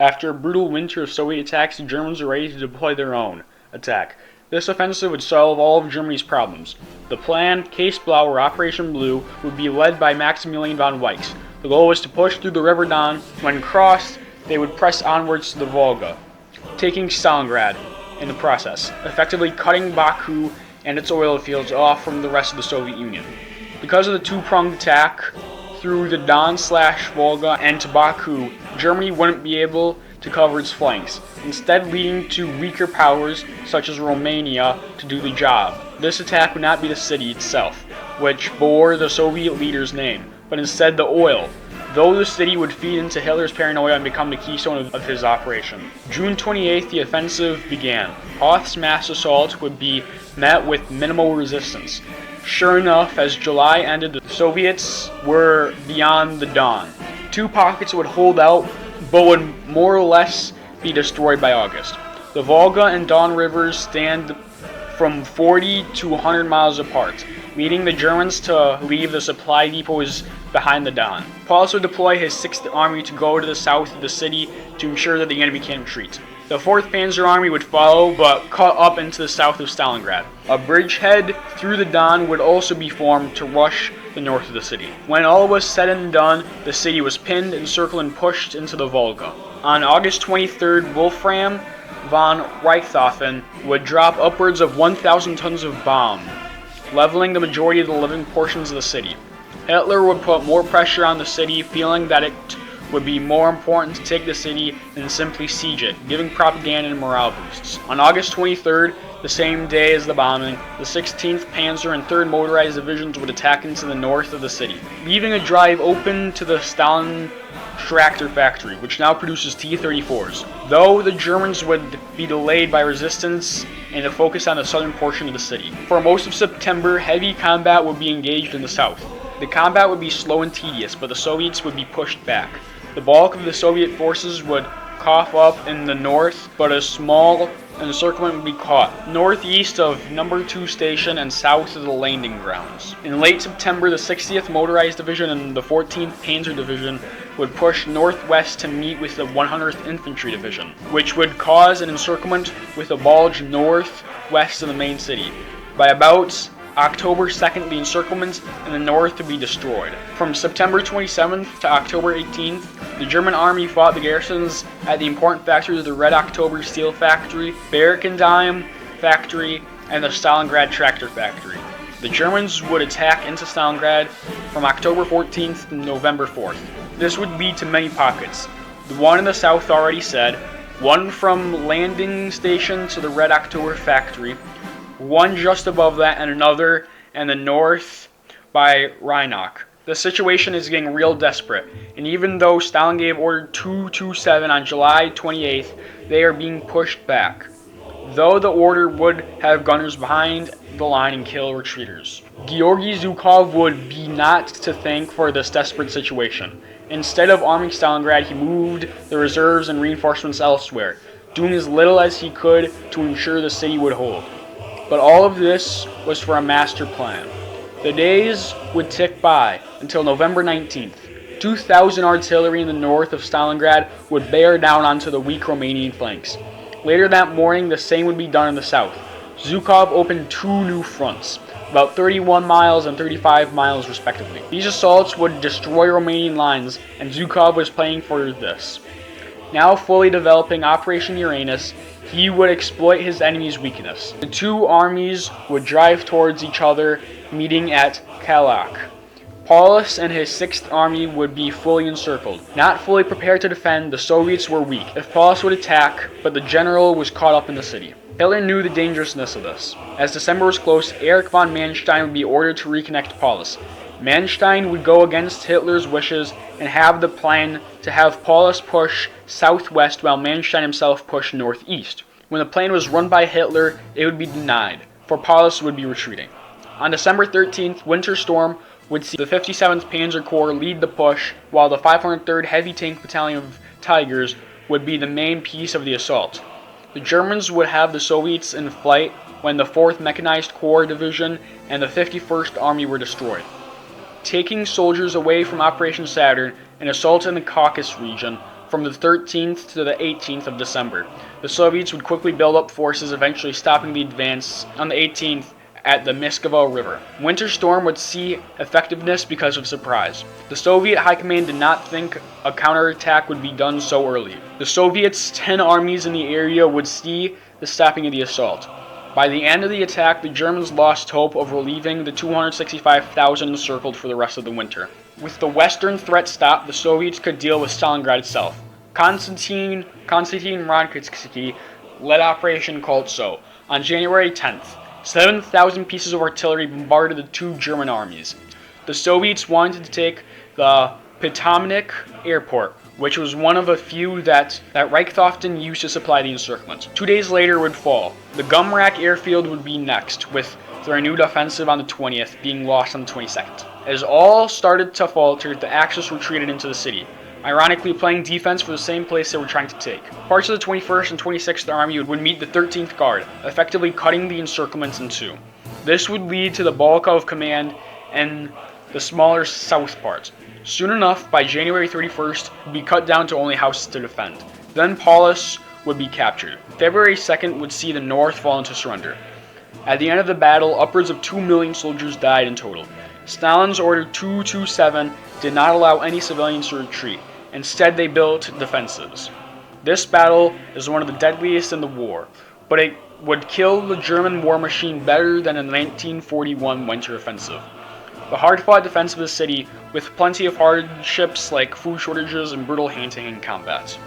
After a brutal winter of Soviet attacks, the Germans were ready to deploy their own attack. This offensive would solve all of Germany's problems. The plan, Case Blau or Operation Blue, would be led by Maximilian von Weichs. The goal was to push through the River Don. When crossed, they would press onwards to the Volga, taking Stalingrad in the process, effectively cutting Baku and its oil fields off from the rest of the Soviet Union. Because of the two-pronged attack through the Don/Volga and to Baku, Germany wouldn't be able to cover its flanks, instead leading to weaker powers such as Romania to do the job. This attack would not be the city itself, which bore the Soviet leader's name, but instead the oil, though the city would feed into Hitler's paranoia and become the keystone of his operation. June 28th, the offensive began. Hoth's mass assault would be met with minimal resistance. Sure enough, as July ended, the Soviets were beyond the Don. Two pockets would hold out, but would more or less be destroyed by August. The Volga and Don rivers stand from 40 to 100 miles apart, meaning the Germans to leave the supply depots behind the Don. Paulus would deploy his 6th Army to go to the south of the city to ensure that the enemy can't retreat. The 4th Panzer Army would follow, but cut up into the south of Stalingrad. A bridgehead through the Don would also be formed to rush the north of the city. When all was said and done, the city was pinned, encircled, and pushed into the Volga. On August 23rd, Wolfram von Richthofen would drop upwards of 1,000 tons of bomb, leveling the majority of the living portions of the city. Hitler would put more pressure on the city, feeling that it would be more important to take the city than simply siege it, giving propaganda and morale boosts. On August 23rd, the same day as the bombing, the 16th Panzer and 3rd Motorized Divisions would attack into the north of the city, leaving a drive open to the Stalin tractor factory, which now produces T-34s, though the Germans would be delayed by resistance and to focus on the southern portion of the city. For most of September, heavy combat would be engaged in the south. The combat would be slow and tedious, but the Soviets would be pushed back. The bulk of the Soviet forces would cough up in the north, but a small encirclement would be caught northeast of No. 2 Station and south of the landing grounds. In late September, the 60th Motorized Division and the 14th Panzer Division would push northwest to meet with the 100th Infantry Division, which would cause an encirclement with a bulge northwest of the main city. By about October 2nd, the encirclement in the north to be destroyed. From September 27th to October 18th, the German army fought the garrisons at the important factories of the Red October Steel Factory, Barricadheim Factory, and the Stalingrad Tractor Factory. The Germans would attack into Stalingrad from October 14th to November 4th. This would lead to many pockets. The one in the south already said, one from landing station to the Red October Factory, one just above that, and another in the north by Rhinock. The situation is getting real desperate, and even though Stalin gave Order 227 on July 28th, they are being pushed back, though the order would have gunners behind the line and kill retreaters. Georgy Zhukov would be not to thank for this desperate situation. Instead of arming Stalingrad, he moved the reserves and reinforcements elsewhere, doing as little as he could to ensure the city would hold. But all of this was for a master plan. The days would tick by until November 19th. 2,000 artillery in the north of Stalingrad would bear down onto the weak Romanian flanks. Later that morning, the same would be done in the south. Zhukov opened 2 new fronts, about 31 miles and 35 miles respectively. These assaults would destroy Romanian lines, and Zhukov was playing for this. Now fully developing Operation Uranus, he would exploit his enemy's weakness. The two armies would drive towards each other, meeting at Kalach. Paulus and his 6th Army would be fully encircled. Not fully prepared to defend, the Soviets were weak. If Paulus would attack, but the general was caught up in the city. Hitler knew the dangerousness of this. As December was close, Erich von Manstein would be ordered to reconnect Paulus. Manstein would go against Hitler's wishes and have the plan to have Paulus push southwest while Manstein himself push northeast. When the plan was run by Hitler, it would be denied, for Paulus would be retreating. On December 13th, Winter Storm would see the 57th Panzer Corps lead the push, while the 503rd Heavy Tank Battalion of Tigers would be the main piece of the assault. The Germans would have the Soviets in flight when the 4th Mechanized Corps Division and the 51st Army were destroyed. Taking soldiers away from Operation Saturn, an assault in the Caucasus region from the 13th to the 18th of December. The Soviets would quickly build up forces, eventually stopping the advance on the 18th at the Miskovo River. Winter Storm would see effectiveness because of surprise. The Soviet high command did not think a counterattack would be done so early. The Soviets' 10 armies in the area would see the stopping of the assault. By the end of the attack, the Germans lost hope of relieving the 265,000 encircled for the rest of the winter. With the western threat stopped, the Soviets could deal with Stalingrad itself. Konstantin Rodkitsky led Operation Koltso. On January 10th, 7,000 pieces of artillery bombarded the two German armies. The Soviets wanted to take the Potomac airport, which was one of a few that Reichshafen used to supply the encirclement. 2 days later would fall. The Gumrak airfield would be next, with the renewed offensive on the 20th being lost on the 22nd. As all started to falter, the Axis retreated into the city, ironically playing defense for the same place they were trying to take. Parts of the 21st and 26th Army would meet the 13th Guard, effectively cutting the encirclements in two. This would lead to the bulk of command and the smaller south parts. Soon enough, by January 31st, it would be cut down to only houses to defend. Then Paulus would be captured. February 2nd would see the North fall into surrender. At the end of the battle, upwards of 2 million soldiers died in total. Stalin's Order 227 did not allow any civilians to retreat. Instead, they built defenses. This battle is one of the deadliest in the war, but it would kill the German war machine better than the 1941 winter offensive. The hard-fought defense of the city, with plenty of hardships like food shortages and brutal hand-to-hand combat.